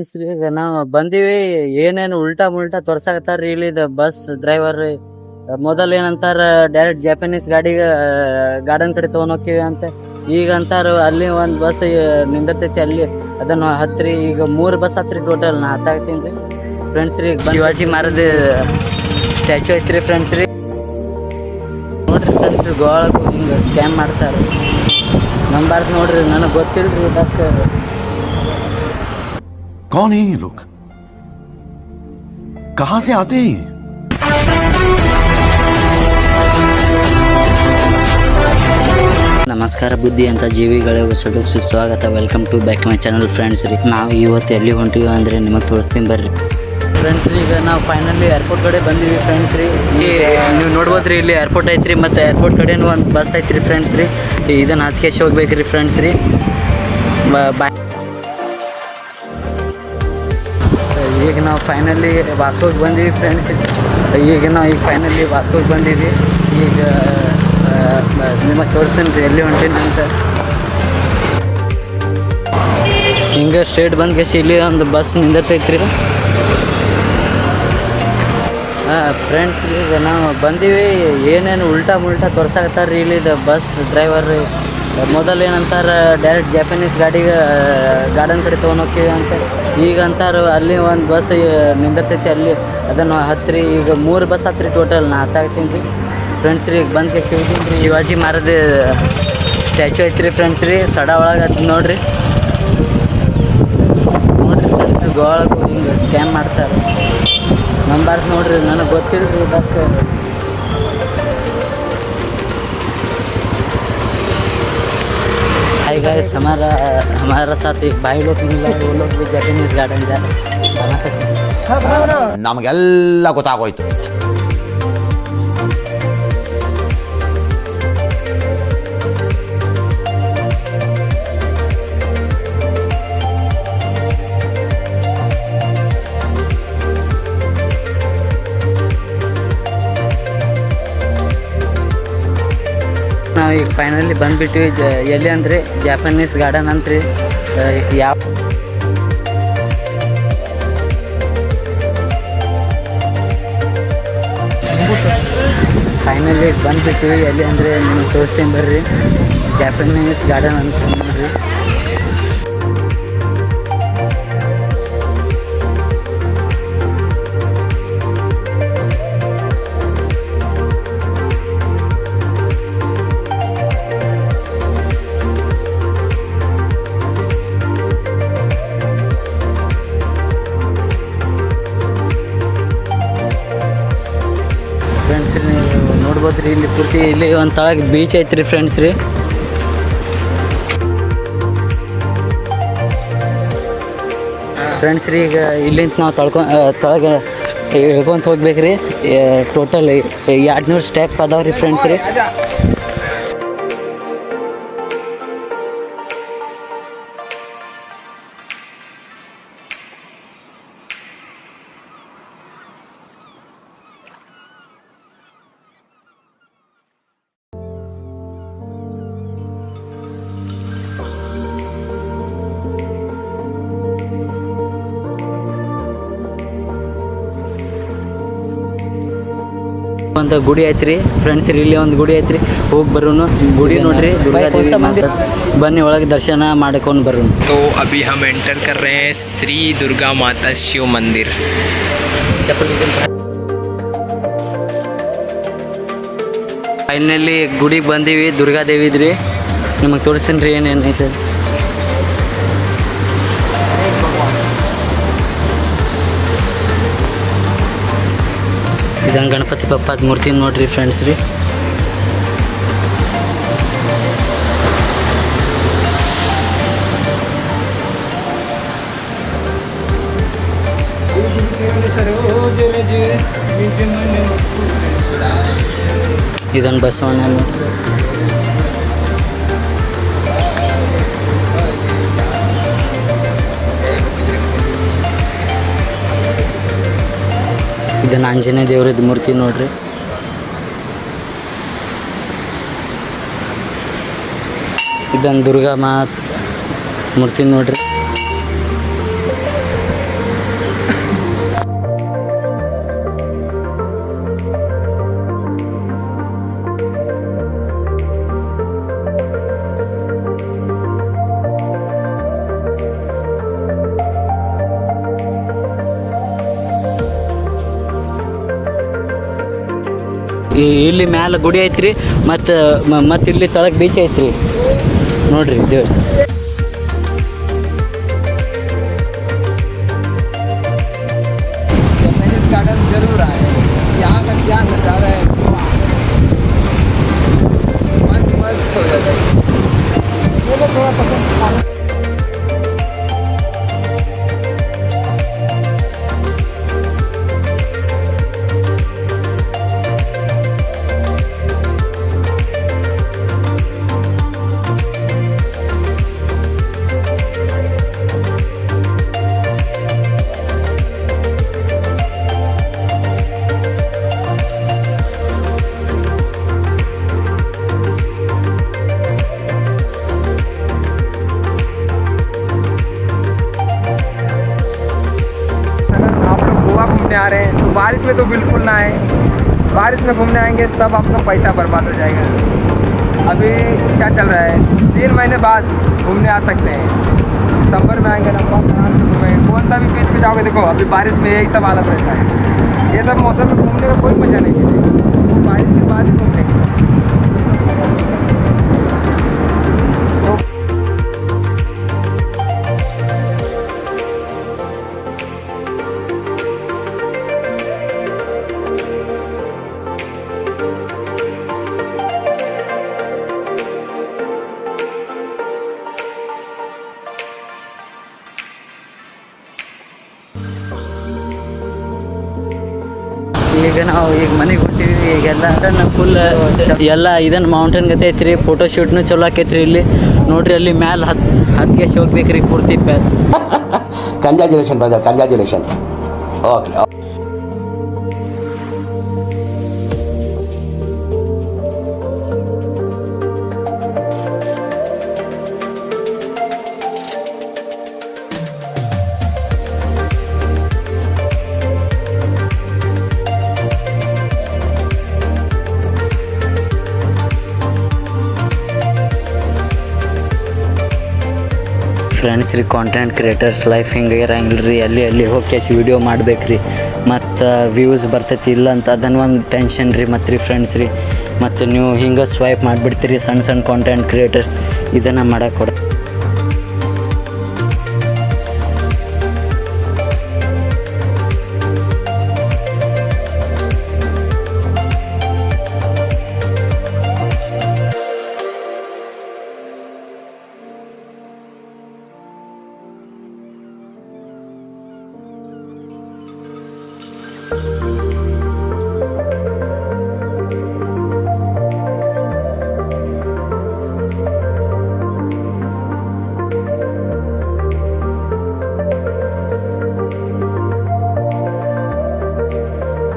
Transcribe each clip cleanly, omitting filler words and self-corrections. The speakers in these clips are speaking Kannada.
ಈಗ ನಾವು ಬಂದಿವಿ, ಏನೇನು ಉಲ್ಟಾ ಮುಲ್ಟಾ ತೋರ್ಸಾಕತ್ತಾರ್ರಿ ಇಲ್ಲಿ ಬಸ್ ಡ್ರೈವರ್. ಮೊದಲ್ ಏನಂತಾರ, ಡೈರೆಕ್ಟ್ ಜಾಪನೀಸ್ ಗಾಡಿಗೆ ಗಾರ್ಡನ್ ಕಡೆ ತಗೊಂಡ್ ಹೋಗ್ತೀವಿ ಅಂತ. ಈಗ ಅಂತಾರ ಅಲ್ಲಿ ಒಂದ್ ಬಸ್ ನಿಂದಿರ್ತೈತಿ, ಅಲ್ಲಿ ಅದನ್ನ ಹತ್ರಿ. ಈಗ 3 ಬಸ್ ಹತ್ರಿ ಟೋಟಲ್. ನಾ ಹತ್ತಾಗ್ತೀನಿ ಫ್ರೆಂಡ್ಸ್ ರೀ. ಶಿವಾಜಿ ಮಹಾರಾಜ ಸ್ಟ್ಯಾಚು ಐತ್ರಿ ಫ್ರೆಂಡ್ಸ್ ರೀ. ನೋಡ್ರಿ ಫ್ರೆಂಡ್ಸ್ ರೀ, ಗೋಳಕ್ಕೂ ಹಿಂಗ ಸ್ಕ್ಯಾಮ್ ಮಾಡ್ತಾರ. ನಂಬಾರ್ದು ನೋಡ್ರಿ, ನನಗೆ ಗೊತ್ತಿಲ್ರಿ ಇದಕ್ಕೆ. कौन है ये लोग? कहां से आते हैं? ನಮಸ್ಕಾರ ಬುದ್ಧಿ ಅಂತ ಜೀವಿಗಳೇ, ಹೊಸಡಕ್ಕೆ ಸುಸ್ವಾಗತ. Welcome to back my channel friends ರೀ. ನಾವು ಇವತ್ತು ಎಲ್ಲಿ ಹೊಂಟಿವಿ ಅಂದರೆ ನಿಮಗೆ ತೋರಿಸ್ತೀನಿ ಬರ್ರಿ ಫ್ರೆಂಡ್ಸ್ ರೀ. ಈಗ ನಾವು ಫೈನಲಿ ಏರ್ಪೋರ್ಟ್ ಕಡೆ ಬಂದೀವಿ ಫ್ರೆಂಡ್ಸ್ ರೀ. ನೀವು ನೋಡ್ಬೋದು ರೀ, ಇಲ್ಲಿ ಏರ್ಪೋರ್ಟ್ ಐತ್ರಿ, ಮತ್ತು ಏರ್ಪೋರ್ಟ್ ಕಡೆನೂ ಒಂದು ಬಸ್ ಐತ್ರಿ ಫ್ರೆಂಡ್ಸ್ ರೀ. ಇದನ್ನು ಹತ್ಕೇಶ್ ಹೋಗ್ಬೇಕ್ರಿ ಫ್ರೆಂಡ್ಸ್ ರೀ. ಈಗ ನಾವು ಫೈನಲಿ ವಾಸ್ಕೋಗೆ ಬಂದೀವಿ ಫ್ರೆಂಡ್ಸ್. ಈಗ ಫೈನಲಿ ವಾಸ್ಕೋಗೆ ಬಂದೀವಿ. ಈಗ ನಿಮಗೆ ತೋರಿಸ್ತೀನಿ ರೀ ಎಲ್ಲಿ ಹೊಂಟೀನಿ ಅಂತ. ಹಿಂಗೆ ಸ್ಟ್ರೇಟ್ ಬಂದು ಇಲ್ಲಿ ಒಂದು ಬಸ್ ನಿಂದಿರ್ತೈತ್ರಿ. ಫ್ರೆಂಡ್ಸ್ ಈಗ ನಾವು ಬಂದೀವಿ, ಏನೇನು ಉಲ್ಟಾ ಮುಲ್ಟಾ ತೋರ್ಸಾಕತ್ತಾರ್ರಿ ಇಲ್ಲಿ ಬಸ್ ಡ್ರೈವರ್. ಮೊದಲು ಏನಂತಾರ, ಡೈರೆಕ್ಟ್ ಜಾಪನೀಸ್ ಗಾಡಿಗೆ ಗಾರ್ಡನ್ ಕಡೆ ತೊಗೊಂಡು ಹೋಗ್ತೀವಿ ಅಂತ. ಈಗ ಅಂತಾರ ಅಲ್ಲಿ ಒಂದು ಬಸ್ ನಿಂದಿರ್ತೈತಿ, ಅಲ್ಲಿ ಅದನ್ನು ಹತ್ರಿ. ಈಗ 3 ಬಸ್ ಹತ್ರಿ ಟೋಟಲ್. ನಾ ಹತ್ತಾಗ್ತೀನಿ ರೀ ಫ್ರೆಂಡ್ಸ್ ರೀ. ಈಗ ಬಂದು ಶಿವಾಜಿ ಮಹಾರಾಜ ಸ್ಟ್ಯಾಚು ಐತ್ರಿ ಫ್ರೆಂಡ್ಸ್ ರೀ. ಸಡ ಒಳಗೆ ಹತ್ತಿ ನೋಡ್ರಿ ಫ್ರೆಂಡ್ಸ್ ರೀ, ಗೋಳಕ್ಕೂ ಹಿಂಗೆ ಸ್ಕ್ಯಾಮ್ ಮಾಡ್ತಾರೆ. ನಂಬಾರ್ದು ನೋಡ್ರಿ, ನನಗೆ ಗೊತ್ತಿಲ್ರಿ ಇದಕ್ಕೆ. हाय गाइस, हमारा साथ एक भाई लोग मिला है. वो लोग भी जापानीज गार्डन जा रहे. ನಮಗೆಲ್ಲ ಗೊತ್ತಾಗೋಯ್ತು. ನಾವು ಈಗ ಫೈನಲಿ ಬಂದುಬಿಟ್ವಿ. ಎಲ್ಲಿ ಅಂದರೆ ಜಾಪನೀಸ್ ಗಾರ್ಡನ್ ಅಂತ್ರಿ. ಯಾವ ಫೈನಲಿ ಬಂದುಬಿಟ್ವಿ. ಎಲ್ಲಿ ಅಂದರೆ ನಿಮ್ಗೆ ತೋರಿಸ್ತೀನಿ ಬರ್ರಿ. ಜಾಪನೀಸ್ ಗಾರ್ಡನ್ ಅಂತ ನೋಡ್ರಿ. ಫ್ರೆಂಡ್ಸ್ ರೀ, ನೀವು ನೋಡ್ಬೋದು ರೀ, ಇಲ್ಲಿ ಪೂರ್ತಿ ಇಲ್ಲಿ ಒಂದು ತಳಗೆ ಬೀಚ್ ಐತ್ರಿ ಫ್ರೆಂಡ್ಸ್ ರೀ. ಫ್ರೆಂಡ್ಸ್ ರೀ, ಈಗ ಇಲ್ಲಿಂದ ನಾವು ತಳಗೆ ಇಳ್ಕೊಂತ ಹೋಗ್ಬೇಕ್ರಿ. ಟೋಟಲ್ 200 ಸ್ಟೆಪ್ ಅದಾವ ರೀ ಫ್ರೆಂಡ್ಸ್ ರೀ. ಒಂದು ಗುಡಿ ಐತ್ರಿ ಫ್ರೆಂಡ್ಸ್ ರೀ. ಇಲ್ಲಿ ಒಂದು ಗುಡಿ ಐತ್ರಿ, ಹೋಗಿ ಬರೋನು. ಗುಡಿ ನೋಡ್ರಿ, ದುರ್ಗಾದೇವಿ ಮಂದಿರ. ಬನ್ನಿ ಒಳಗೆ ದರ್ಶನ ಮಾಡ್ಕೊಂಡು ಬರೋನು. तो अभी हम एंटर कर रहे हैं श्री दुर्गा माता शिव मंदिर. ಫೈನಲಿ ಗುಡಿಗೆ ಬಂದೀವಿ, ದುರ್ಗಾದೇವಿದ್ರಿ. ನಿಮಗೆ ತೋರಿಸ್ತೀನಿ ರೀ ಏನೇನೈತೆ. ಇದನ್ನು ಗಣಪತಿ ಬಪ್ಪದ ಮೂರ್ತಿ ನೋಡ್ರಿ ಫ್ರೆಂಡ್ಸ್ ರೀ. ಇದನ್ನು ಬಸವಣ್ಣ ನೋಡ್ರಿ. ಇದನ್ನು ಆಂಜನೇಯ ದೇವ್ರದ್ದು ಮೂರ್ತಿ ನೋಡ್ರಿ. ಇದನ್ನು ದುರ್ಗಾ ಮಾತ್ ಮೂರ್ತಿ ನೋಡ್ರಿ. ಇಲ್ಲಿ ಮ್ಯಾಲ ಗುಡಿ ಐತ್ರಿ ಮತ್ತು ಇಲ್ಲಿ ತಳಗ್ ಬೀಚ್ ಐತ್ರಿ ನೋಡ್ರಿ ದೇವ್ರಿ. जैपनीज गार्डन जरूर आए, यहाँ का क्या नज़ारा है, मन मस्त हो जाता है। घूमने आ रहे हैं तो बारिश में तो बिल्कुल ना आए, बारिश में घूमने आएंगे तब आपका पैसा बर्बाद हो जाएगा। अभी क्या चल रहा है, 3 महीने बाद घूमने आ सकते हैं, दिसंबर में आएंगे ना तो आप आराम से घूमेंगे। कौन सा भी बीच पे जाओगे, देखो अभी बारिश में यही सब हालत रहता है। ये सब मौसम में घूमने का कोई मज़ा नहीं है, वो बारिश के बाद ही घूमने का। ಈಗ ನಾವು ಮನೆಗೆ ಹೊಂಟಿವಿ. ಈಗೆಲ್ಲ ಫುಲ್ ಎಲ್ಲ ಇದನ್ನು ಮೌಂಟೇನ್ ಗತೆ ಐತ್ರಿ. ಫೋಟೋ ಶೂಟ್ನು ಚಲೋ ಆಕೈತ್ರಿ ಇಲ್ಲಿ ನೋಡ್ರಿ. ಅಲ್ಲಿ ಮ್ಯಾಲೆ ಹತ್ತಿಗೆ ಹೋಗ್ಬೇಕ್ರಿ ಪೂರ್ತಿ congratulation brother, congratulation. Okay. Friends ರೀ, ಕಾಂಟೆಂಟ್ ಕ್ರಿಯೇಟರ್ಸ್ ಲೈಫ್ ಹಿಂಗೆ ಇರಂಗಿಲ್ಲ ರೀ. ಅಲ್ಲಿ ಹೋಗಿ ವಿಡಿಯೋ ಮಾಡ್ಬೇಕ್ರಿ, ಮತ್ತು ವ್ಯೂಸ್ ಬರ್ತೈತಿ ಇಲ್ಲ ಅಂತ ಅದನ್ನು ಒಂದು ಟೆನ್ಷನ್ ರೀ. ಮತ್ತು ರೀ ಫ್ರೆಂಡ್ಸ್ ರೀ, ಮತ್ತು ನೀವು ಹಿಂಗೆ ಸ್ವೈಪ್ ಮಾಡಿಬಿಡ್ತೀರಿ ಸಣ್ಣ ಕಾಂಟೆಂಟ್ ಕ್ರಿಯೇಟರ್. ಇದನ್ನು ಮಾಡಕ್ಕೆ ಕೊಡ.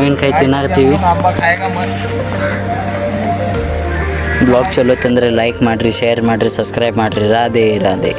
ಮಾವಿನಕಾಯಿ ತಿನ್ನಾಕತ್ತೀವಿ. ಬ್ಲಾಗ್ ಚಲೋ ತಂದರೆ ಲೈಕ್ ಮಾಡಿರಿ, ಶೇರ್ ಮಾಡಿರಿ, ಸಬ್ಸ್ಕ್ರೈಬ್ ಮಾಡಿರಿ. ರಾಧೆ ರಾಧೆ.